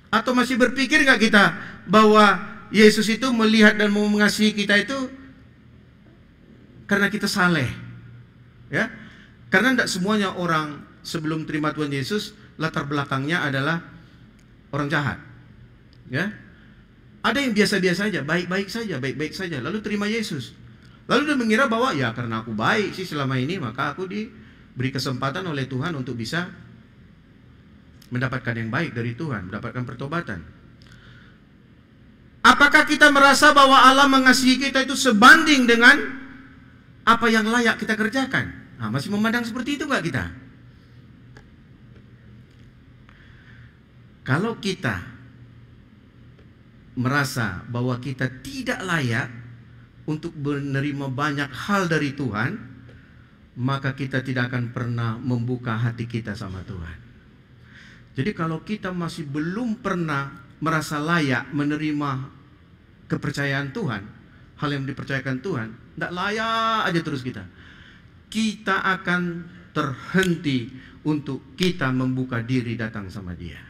Atau masih berpikir nggak kita bahwa Yesus itu melihat dan mau mengasihi kita itu karena kita saleh, ya? Karena tidak semuanya orang sebelum terima Tuhan Yesus latar belakangnya adalah orang jahat, ya? Ada yang biasa-biasa saja, baik-baik saja, baik-baik saja, lalu terima Yesus, lalu dia mengira bahwa ya karena aku baik sih selama ini, maka aku diberi kesempatan oleh Tuhan untuk bisa mendapatkan yang baik dari Tuhan, mendapatkan pertobatan. Apakah kita merasa bahwa Allah mengasihi kita itu sebanding dengan apa yang layak kita kerjakan? Nah, masih memandang seperti itu nggak kita? Kalau kita merasa bahwa kita tidak layak untuk menerima banyak hal dari Tuhan, maka kita tidak akan pernah membuka hati kita sama Tuhan. Jadi kalau kita masih belum pernah merasa layak menerima kepercayaan Tuhan, hal yang dipercayakan Tuhan, tidak layak aja terus kita akan terhenti untuk kita membuka diri datang sama Dia.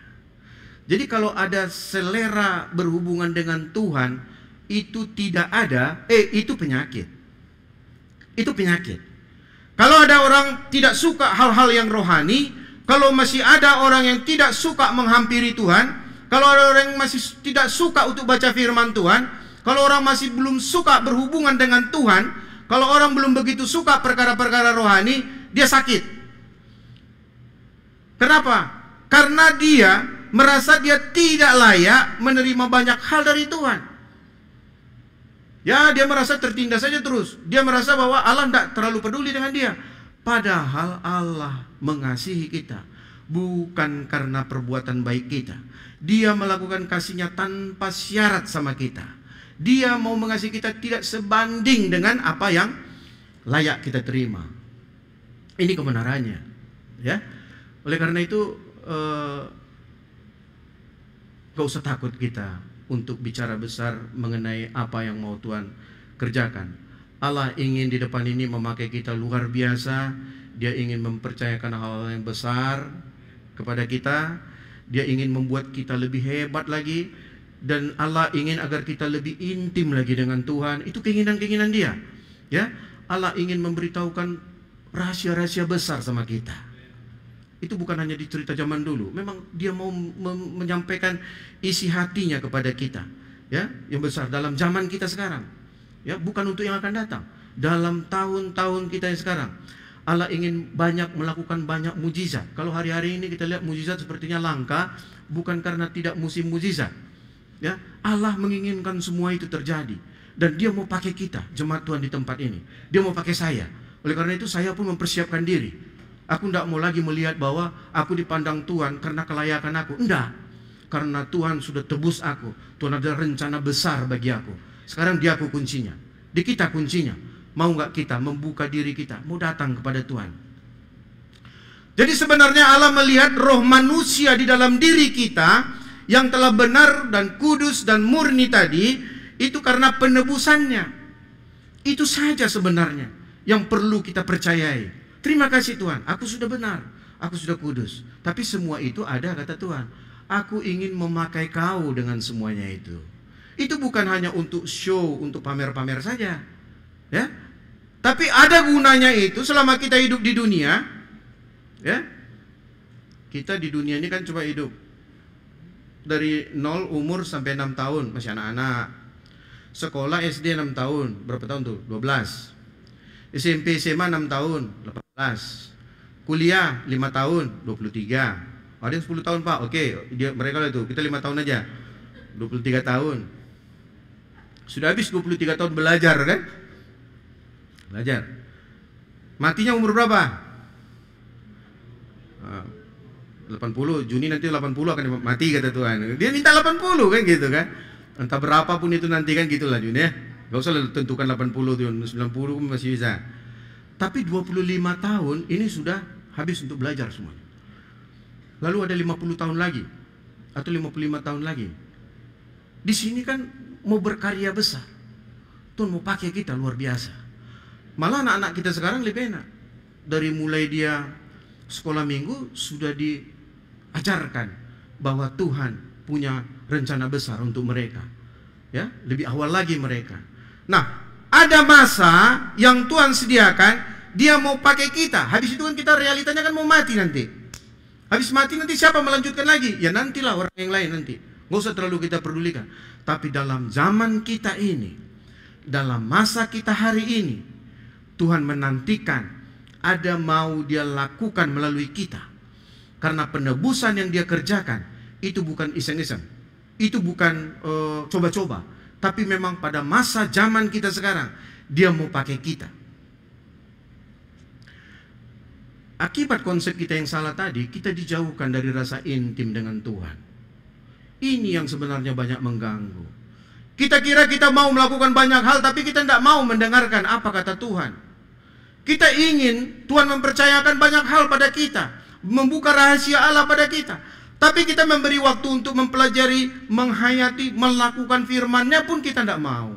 Jadi kalau ada selera berhubungan dengan Tuhan itu tidak ada, itu penyakit. Itu penyakit. Kalau ada orang tidak suka hal-hal yang rohani, kalau masih ada orang yang tidak suka menghampiri Tuhan, kalau ada orang yang masih tidak suka untuk baca firman Tuhan, kalau orang masih belum suka berhubungan dengan Tuhan, kalau orang belum begitu suka perkara-perkara rohani, dia sakit. Kenapa? Karena dia merasa dia tidak layak menerima banyak hal dari Tuhan. Ya, dia merasa tertindas saja terus. Dia merasa bahwa Allah tidak terlalu peduli dengan dia. Padahal Allah mengasihi kita bukan karena perbuatan baik kita. Dia melakukan kasih-Nya tanpa syarat sama kita. Dia mau mengasihi kita tidak sebanding dengan apa yang layak kita terima. Ini kebenarannya, ya. Oleh karena itu gak usah takut kita untuk bicara besar mengenai apa yang mau Tuhan kerjakan. Allah ingin di depan ini memakai kita luar biasa. Dia ingin mempercayakan hal-hal yang besar kepada kita. Dia ingin membuat kita lebih hebat lagi. Dan Allah ingin agar kita lebih intim lagi dengan Tuhan. Itu keinginan-keinginan Dia, ya. Allah ingin memberitahukan rahasia-rahasia besar sama kita. Itu bukan hanya di cerita zaman dulu. Memang Dia mau menyampaikan isi hatinya kepada kita, ya, yang besar dalam zaman kita sekarang, ya, bukan untuk yang akan datang. Dalam tahun-tahun kita yang sekarang, Allah ingin melakukan banyak mujizat. Kalau hari-hari ini kita lihat mujizat sepertinya langka, bukan karena tidak musim mujizat, Ya, Allah menginginkan semua itu terjadi. Dan Dia mau pakai kita, jemaat Tuhan di tempat ini. Dia mau pakai saya. Oleh karena itu saya pun mempersiapkan diri. Aku tidak mau lagi melihat bahwa aku dipandang Tuhan karena kelayakan aku. Enggak. Karena Tuhan sudah tebus aku. Tuhan ada rencana besar bagi aku. Sekarang Dia aku kuncinya. Di kita kuncinya. Mau nggak kita membuka diri kita, mau datang kepada Tuhan. Jadi sebenarnya Allah melihat roh manusia di dalam diri kita yang telah benar dan kudus dan murni tadi, itu karena penebusannya. Itu saja sebenarnya yang perlu kita percayai. Terima kasih Tuhan, aku sudah benar, aku sudah kudus. Tapi semua itu ada, kata Tuhan, aku ingin memakai kau dengan semuanya itu. Itu bukan hanya untuk show, untuk pamer-pamer saja, ya. Tapi ada gunanya itu selama kita hidup di dunia, ya. Kita di dunia ini kan cuma hidup dari 0 umur sampai 6 tahun, masih anak-anak. Sekolah SD 6 tahun, berapa tahun tuh? 12. SMP SMA 6 tahun, 18. Kuliah 5 tahun, 23. Ada yang 10 tahun Pak, oke, mereka lah itu, kita 5 tahun aja, 23 tahun. Sudah habis 23 tahun belajar kan? Belajar. Matinya umur berapa? 80, Juni nanti 80 akan mati kata Tuhan. Dia minta 80 kan gitu kan. Entah berapapun itu nanti kan gitulah Juni ya. Gak usah tentukan 80 tuh, 90 masih bisa. Tapi 25 tahun ini sudah habis untuk belajar semuanya. Lalu ada 50 tahun lagi atau 55 tahun lagi. Di sini kan mau berkarya besar. Tuhan mau pakai kita luar biasa. Malah anak-anak kita sekarang lebih enak. Dari mulai dia sekolah minggu sudah diajarkan bahwa Tuhan punya rencana besar untuk mereka. Ya, lebih awal lagi mereka. Nah, ada masa yang Tuhan sediakan, Dia mau pakai kita. Habis itu kan kita realitanya kan mau mati nanti. Habis mati nanti siapa melanjutkan lagi? Ya nantilah orang yang lain nanti. Nggak usah terlalu kita pedulikan. Tapi dalam zaman kita ini, dalam masa kita hari ini, Tuhan menantikan ada mau Dia lakukan melalui kita. Karena penebusan yang Dia kerjakan itu bukan iseng-iseng. Itu bukan coba-coba. Tapi memang pada masa zaman kita sekarang Dia mau pakai kita. Akibat konsep kita yang salah tadi, kita dijauhkan dari rasa intim dengan Tuhan. Ini yang sebenarnya banyak mengganggu. Kita kira kita mau melakukan banyak hal, tapi kita tidak mau mendengarkan apa kata Tuhan. Kita ingin Tuhan mempercayakan banyak hal pada kita, membuka rahasia Allah pada kita. Tapi kita memberi waktu untuk mempelajari, menghayati, melakukan firman-Nya pun kita tidak mau.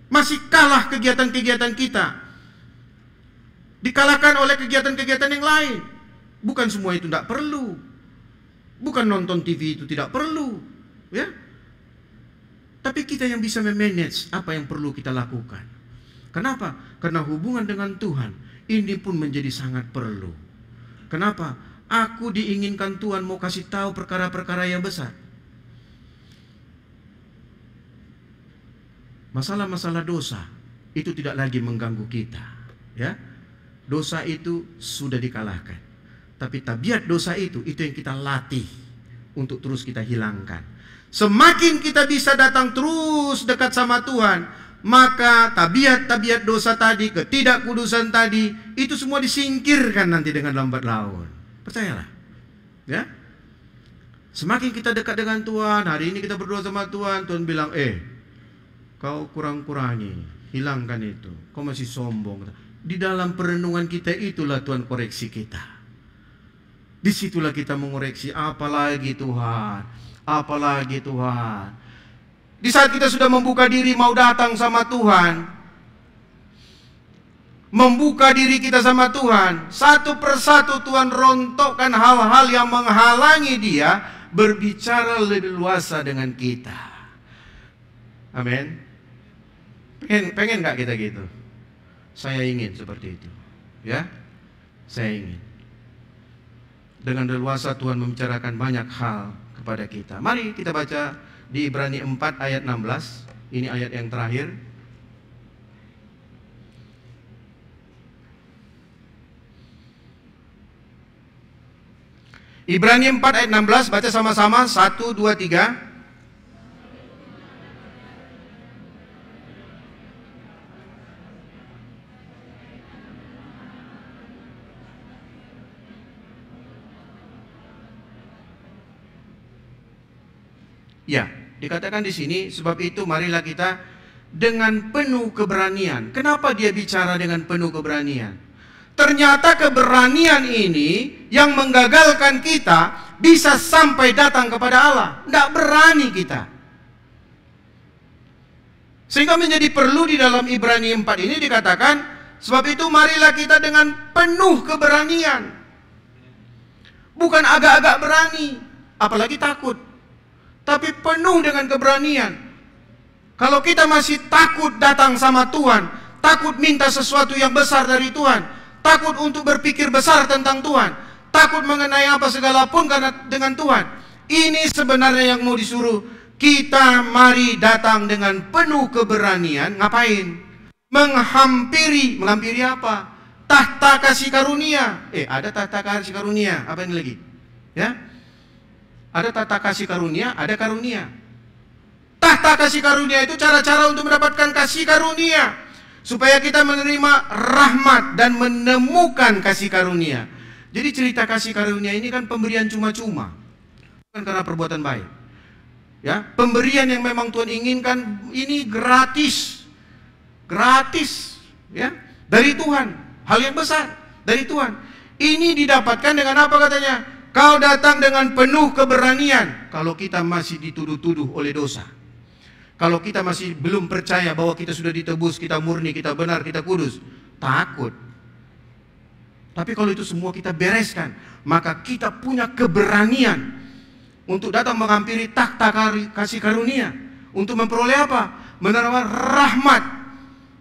Masih kalah kegiatan-kegiatan kita. Dikalahkan oleh kegiatan-kegiatan yang lain. Bukan semua itu tidak perlu. Bukan nonton TV itu tidak perlu, ya. Tapi kita yang bisa memanage apa yang perlu kita lakukan. Kenapa? Karena hubungan dengan Tuhan ini pun menjadi sangat perlu. Kenapa? Aku diinginkan Tuhan mau kasih tahu perkara-perkara yang besar. Masalah-masalah dosa itu tidak lagi mengganggu kita, ya. Dosa itu sudah dikalahkan. Tapi tabiat dosa itu yang kita latih untuk terus kita hilangkan. Semakin kita bisa datang terus dekat sama Tuhan, maka tabiat-tabiat dosa tadi, ketidakkudusan tadi, itu semua disingkirkan nanti dengan lambat laun. Percayalah, ya. Semakin kita dekat dengan Tuhan, hari ini kita berdoa sama Tuhan, Tuhan bilang, kau kurang-kurangi, hilangkan itu, kau masih sombong. Di dalam perenungan kita itulah Tuhan koreksi kita. Disitulah kita mengoreksi, apalagi Tuhan, apalagi Tuhan. Di saat kita sudah membuka diri mau datang sama Tuhan, membuka diri kita sama Tuhan, satu persatu Tuhan rontokkan hal-hal yang menghalangi Dia berbicara lebih luasa dengan kita. Amin. Pengen gak kita gitu? Saya ingin seperti itu, ya. Saya ingin. Dengan leluasa Tuhan membicarakan banyak hal kepada kita. Mari kita baca di Ibrani 4 ayat 16. Ini ayat yang terakhir. Ibrani 4 ayat 16, baca sama-sama. 1, 2, 3. Ya, dikatakan di sini, sebab itu marilah kita dengan penuh keberanian. Kenapa dia bicara dengan penuh keberanian? Ternyata keberanian ini yang menggagalkan kita bisa sampai datang kepada Allah. Tidak berani kita. Sehingga menjadi perlu di dalam Ibrani 4 ini dikatakan, sebab itu marilah kita dengan penuh keberanian. Bukan agak-agak berani, apalagi takut. Tapi penuh dengan keberanian. Kalau kita masih takut datang sama Tuhan, takut minta sesuatu yang besar dari Tuhan, takut untuk berpikir besar tentang Tuhan, takut mengenai apa segala pun karena dengan Tuhan, ini sebenarnya yang mau disuruh kita. Mari datang dengan penuh keberanian. Ngapain? Menghampiri apa? Tahta kasih karunia. Ada tahta kasih karunia. Apa ini lagi? Ya, ada tahta kasih karunia, ada karunia. Tahta kasih karunia itu cara-cara untuk mendapatkan kasih karunia, supaya kita menerima rahmat dan menemukan kasih karunia. Jadi cerita kasih karunia ini kan pemberian cuma-cuma, bukan karena perbuatan baik. Ya, pemberian yang memang Tuhan inginkan ini gratis, ya, dari Tuhan, hal yang besar dari Tuhan. Ini didapatkan dengan apa katanya? Kau datang dengan penuh keberanian. Kalau kita masih dituduh-tuduh oleh dosa, kalau kita masih belum percaya bahwa kita sudah ditebus, kita murni, kita benar, kita kudus, takut. Tapi kalau itu semua kita bereskan, maka kita punya keberanian untuk datang menghampiri takhta kasih karunia. Untuk memperoleh apa? Menerima rahmat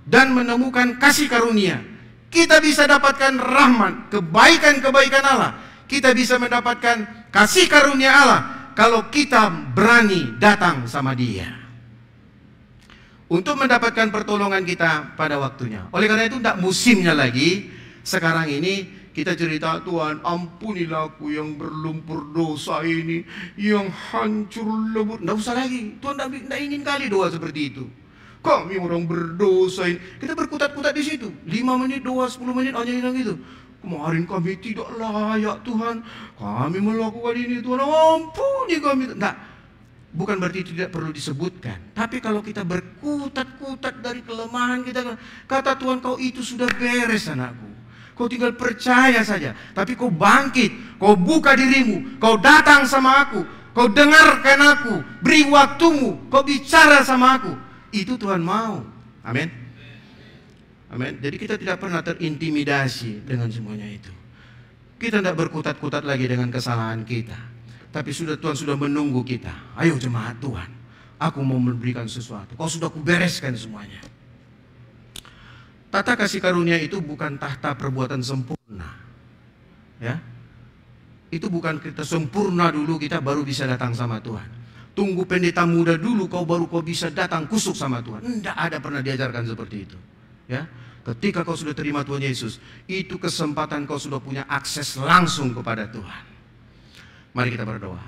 dan menemukan kasih karunia. Kita bisa dapatkan rahmat, kebaikan-kebaikan Allah. Kita bisa mendapatkan kasih karunia Allah kalau kita berani datang sama Dia untuk mendapatkan pertolongan kita pada waktunya. Oleh karena itu tidak musimnya lagi sekarang ini kita cerita, Tuhan ampunilah aku yang berlumpur dosa ini, yang hancur lebur. Tidak usah lagi. Tuhan tidak ingin kali doa seperti itu. Kami orang berdosa ini. Kita berkutat-kutat di situ. 5 menit doa, 10 menit hanya bilang gitu. Kemarin kami tidak layak Tuhan, kami melakukan ini Tuhan, ampuni kami. Nah, bukan berarti tidak perlu disebutkan. Tapi kalau kita berkutat-kutat dari kelemahan kita, kata Tuhan, kau itu sudah beres anakku. Kau tinggal percaya saja. Tapi kau bangkit, kau buka dirimu, kau datang sama aku, kau dengarkan aku, beri waktumu, kau bicara sama aku. Itu Tuhan mau. Amin. Amin. Jadi kita tidak pernah terintimidasi dengan semuanya itu. Kita tidak berkutat-kutat lagi dengan kesalahan kita. Tapi Tuhan sudah menunggu kita. Ayo jemaat Tuhan, aku mau memberikan sesuatu. Kau sudah kubereskan semuanya. Tahta kasih karunia itu bukan tahta perbuatan sempurna. Ya, itu bukan kita sempurna dulu kita baru bisa datang sama Tuhan. Tunggu pendeta muda dulu kau bisa datang kusuk sama Tuhan. Tidak ada pernah diajarkan seperti itu. Ya, ketika kau sudah terima Tuhan Yesus, itu kesempatan kau sudah punya akses langsung kepada Tuhan. Mari kita berdoa.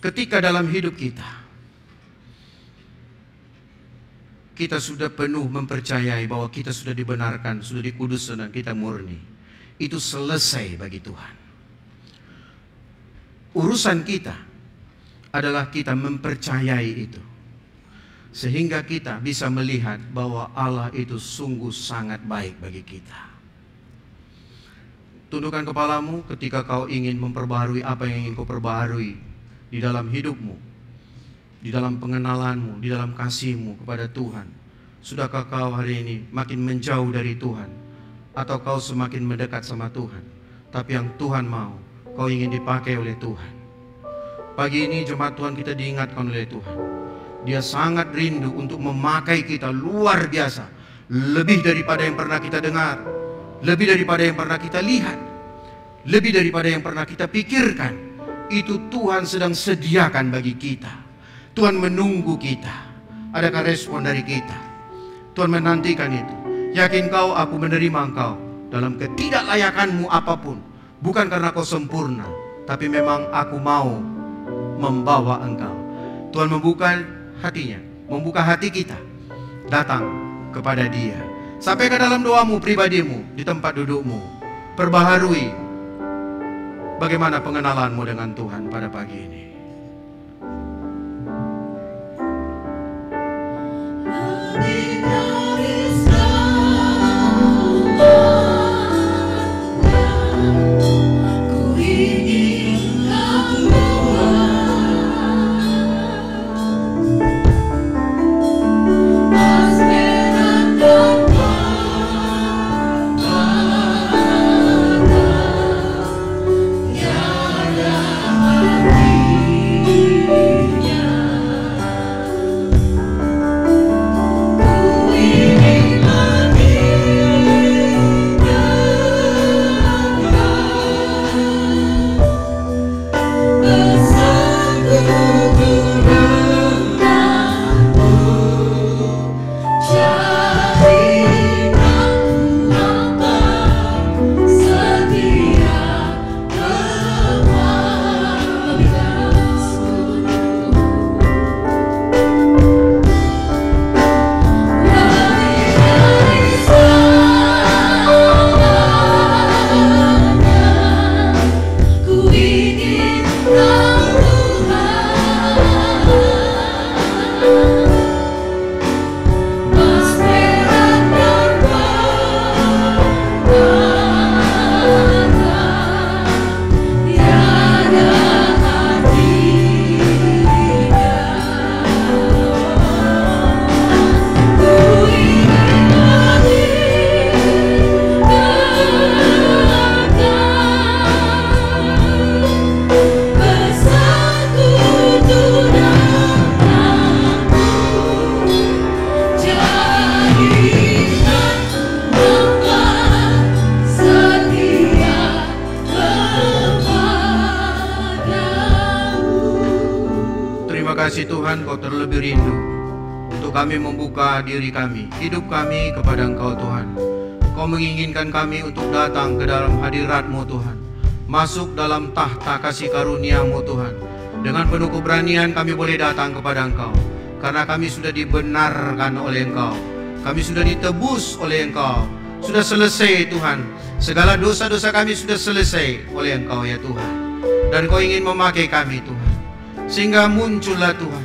Ketika dalam hidup kita sudah penuh mempercayai bahwa kita sudah dibenarkan, sudah dikuduskan dan kita murni, itu selesai bagi Tuhan. Urusan kita adalah kita mempercayai itu, sehingga kita bisa melihat bahwa Allah itu sungguh sangat baik bagi kita. Tundukkan kepalamu ketika kau ingin memperbaharui apa yang ingin kau perbaharui di dalam hidupmu, di dalam pengenalanmu, di dalam kasihmu kepada Tuhan. Sudahkah kau hari ini makin menjauh dari Tuhan, atau kau semakin mendekat sama Tuhan? Tapi yang Tuhan mau, kau ingin dipakai oleh Tuhan. Pagi ini jemaat Tuhan kita diingatkan oleh Tuhan. Dia sangat rindu untuk memakai kita luar biasa. Lebih daripada yang pernah kita dengar, lebih daripada yang pernah kita lihat, lebih daripada yang pernah kita pikirkan. Itu Tuhan sedang sediakan bagi kita. Tuhan menunggu kita. Adakah respon dari kita? Tuhan menantikan itu. Yakin kau, aku menerima engkau dalam ketidaklayakanmu apapun. Bukan karena kau sempurna, tapi memang aku mau membawa engkau. Tuhan membuka hatinya, membuka hati kita, datang kepada Dia. Sampaikan dalam doamu pribadimu, di tempat dudukmu, perbaharui Bagaimana pengenalanmu dengan Tuhan pada pagi ini? kasih Tuhan, Kau terlebih rindu untuk kami membuka diri kami, hidup kami kepada Engkau Tuhan. Kau menginginkan kami untuk datang ke dalam hadirat-Mu Tuhan, masuk dalam tahta kasih karunia-Mu Tuhan. Dengan penuh keberanian kami boleh datang kepada Engkau, karena kami sudah dibenarkan oleh Engkau, kami sudah ditebus oleh Engkau. Sudah selesai Tuhan, segala dosa-dosa kami sudah selesai oleh Engkau ya Tuhan. Dan Kau ingin memakai kami Tuhan, sehingga muncullah Tuhan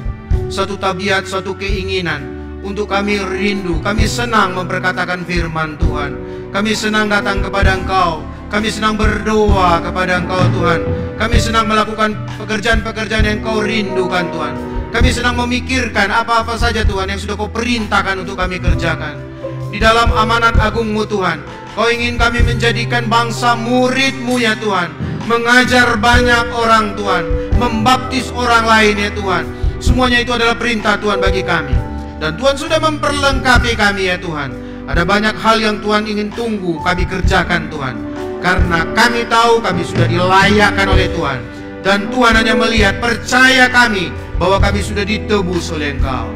satu tabiat, satu keinginan untuk kami rindu. Kami senang memperkatakan firman Tuhan, kami senang datang kepada Engkau, kami senang berdoa kepada Engkau Tuhan, kami senang melakukan pekerjaan-pekerjaan yang Kau rindukan Tuhan. Kami senang memikirkan apa-apa saja Tuhan yang sudah Kau perintahkan untuk kami kerjakan. Di dalam amanat agung-Mu Tuhan, Kau ingin kami menjadikan bangsa murid-Mu ya Tuhan, mengajar banyak orang Tuhan, membaptis orang lain ya Tuhan. Semuanya itu adalah perintah Tuhan bagi kami. Dan Tuhan sudah memperlengkapi kami ya Tuhan. Ada banyak hal yang Tuhan ingin tunggu kami kerjakan Tuhan, karena kami tahu kami sudah dilayakkan oleh Tuhan. Dan Tuhan hanya melihat, percaya kami bahwa kami sudah ditebus oleh Engkau.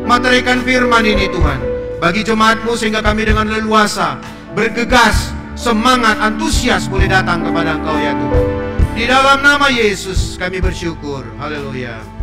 Materikan firman ini Tuhan bagi jemaat-Mu, sehingga kami dengan leluasa, bergegas, semangat, antusias boleh datang kepada Engkau ya Tuhan. Di dalam nama Yesus kami bersyukur. Haleluya.